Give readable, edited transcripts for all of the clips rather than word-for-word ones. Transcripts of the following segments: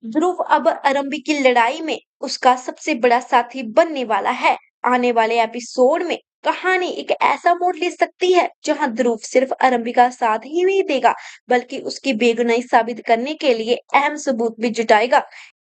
ध्रुव अब आरंभी की लड़ाई में उसका सबसे बड़ा साथी बनने वाला है। आने वाले एपिसोड में कहानी एक ऐसा मोड़ ले सकती है जहां ध्रुव सिर्फ आरंभी का साथ ही नहीं देगा, बल्कि उसकी बेगुनाही साबित करने के लिए अहम सबूत भी जुटाएगा।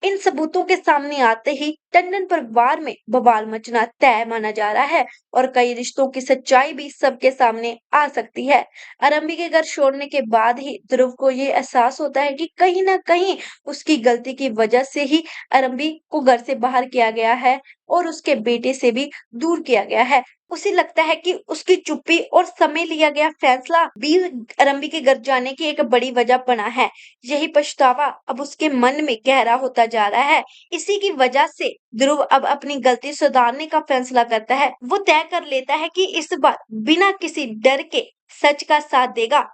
इन सबूतों के सामने आते ही टंडन परिवार में बवाल मचना तय माना जा रहा है और कई रिश्तों की सच्चाई भी सबके सामने आ सकती है। आरंभी के घर छोड़ने के बाद ही ध्रुव को ये एहसास होता है कि कहीं ना कहीं उसकी गलती की वजह से ही आरंभी को घर से बाहर किया गया है और उसके बेटे से भी दूर किया गया है। उसे लगता है कि उसकी चुप्पी और समय लिया गया फैसला भी आरंभी के घर जाने की एक बड़ी वजह बना है। यही पछतावा अब उसके मन में गहरा होता जा रहा है। इसी की वजह से ध्रुव अब अपनी गलती सुधारने का फैसला करता है। वो तय कर लेता है कि इस बार बिना किसी डर के सच का साथ देगा।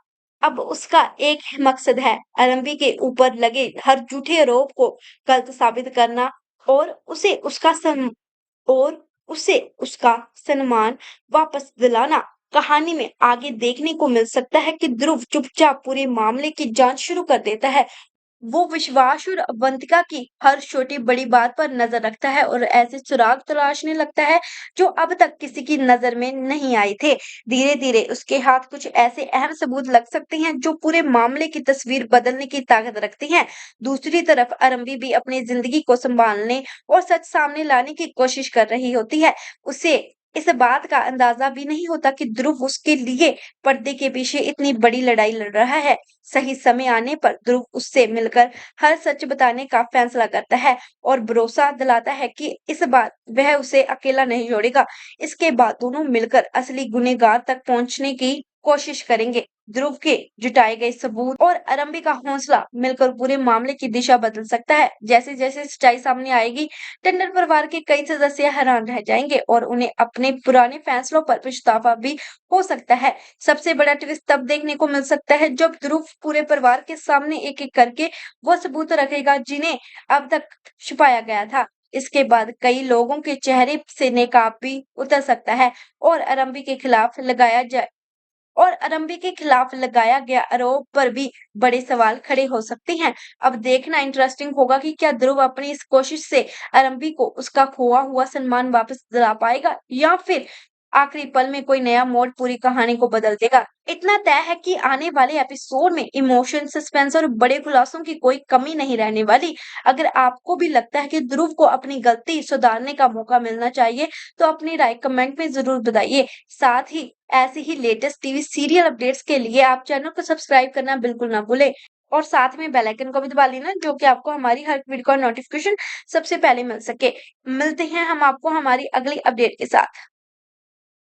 अब उसका एक ही मकसद है, आरंभी के ऊपर लगे हर झूठे आरोप को गलत साबित करना और और उसे उसका सम्मान वापस दिलाना। कहानी में आगे देखने को मिल सकता है कि ध्रुव चुपचाप पूरे मामले की जांच शुरू कर देता है। वो विश्वास और अवंतिका की हर छोटी बड़ी बात पर नजर रखता है और ऐसे सुराग तलाशने लगता है जो अब तक किसी की नजर में नहीं आए थे। धीरे धीरे उसके हाथ कुछ ऐसे अहम सबूत लग सकते हैं जो पूरे मामले की तस्वीर बदलने की ताकत रखती हैं। दूसरी तरफ आरंभी भी अपनी जिंदगी को संभालने और सच सामने लाने की कोशिश कर रही होती है। उसे इस बात का अंदाजा भी नहीं होता कि ध्रुव उसके लिए पर्दे के पीछे इतनी बड़ी लड़ाई लड़ रहा है। सही समय आने पर ध्रुव उससे मिलकर हर सच बताने का फैसला करता है और भरोसा दिलाता है कि इस बार वह उसे अकेला नहीं छोड़ेगा। इसके बाद दोनों मिलकर असली गुनहगार तक पहुंचने की कोशिश करेंगे। ध्रुव के जुटाए गए सबूत और आरंभी का हौसला मिलकर पूरे मामले की दिशा बदल सकता है। जैसे जैसे सच्चाई सामने आएगी, टंडन परिवार के कई सदस्य हैरान रह जाएंगे और उन्हें अपने पुराने फैसलों पर पछतावा भी हो सकता है। सबसे बड़ा ट्विस्ट तब देखने को मिल सकता है जब ध्रुव पूरे परिवार के सामने एक एक करके वो सबूत रखेगा जिन्हें अब तक छुपाया गया था। इसके बाद कई लोगों के चेहरे से नकाब भी उतर सकता है और आरंभी के खिलाफ लगाया गया आरोप पर भी बड़े सवाल खड़े हो सकते हैं। अब देखना इंटरेस्टिंग होगा कि क्या ध्रुव अपनी इस कोशिश से आरंभी को उसका खोआ हुआ सम्मान वापस दिला पाएगा या फिर आखिरी पल में कोई नया मोड़ पूरी कहानी को बदल देगा। इतना तय है कि आने वाले एपिसोड में इमोशन, सस्पेंस और बड़े खुलासों की कोई कमी नहीं रहने वाली। अगर आपको भी लगता है कि ध्रुव को अपनी गलती सुधारने का मौका मिलना चाहिए, तो अपनी राय कमेंट में जरूर बताइए। साथ ही ऐसे ही लेटेस्ट टीवी सीरियल अपडेट्स के लिए आप चैनल को सब्सक्राइब करना बिल्कुल ना भूलें और साथ में बेल आइकन को भी दबा लेना, जो कि आपको हमारी हर वीडियो का नोटिफिकेशन सबसे पहले मिल सके। मिलते हैं हम आपको हमारी अगली अपडेट के साथ।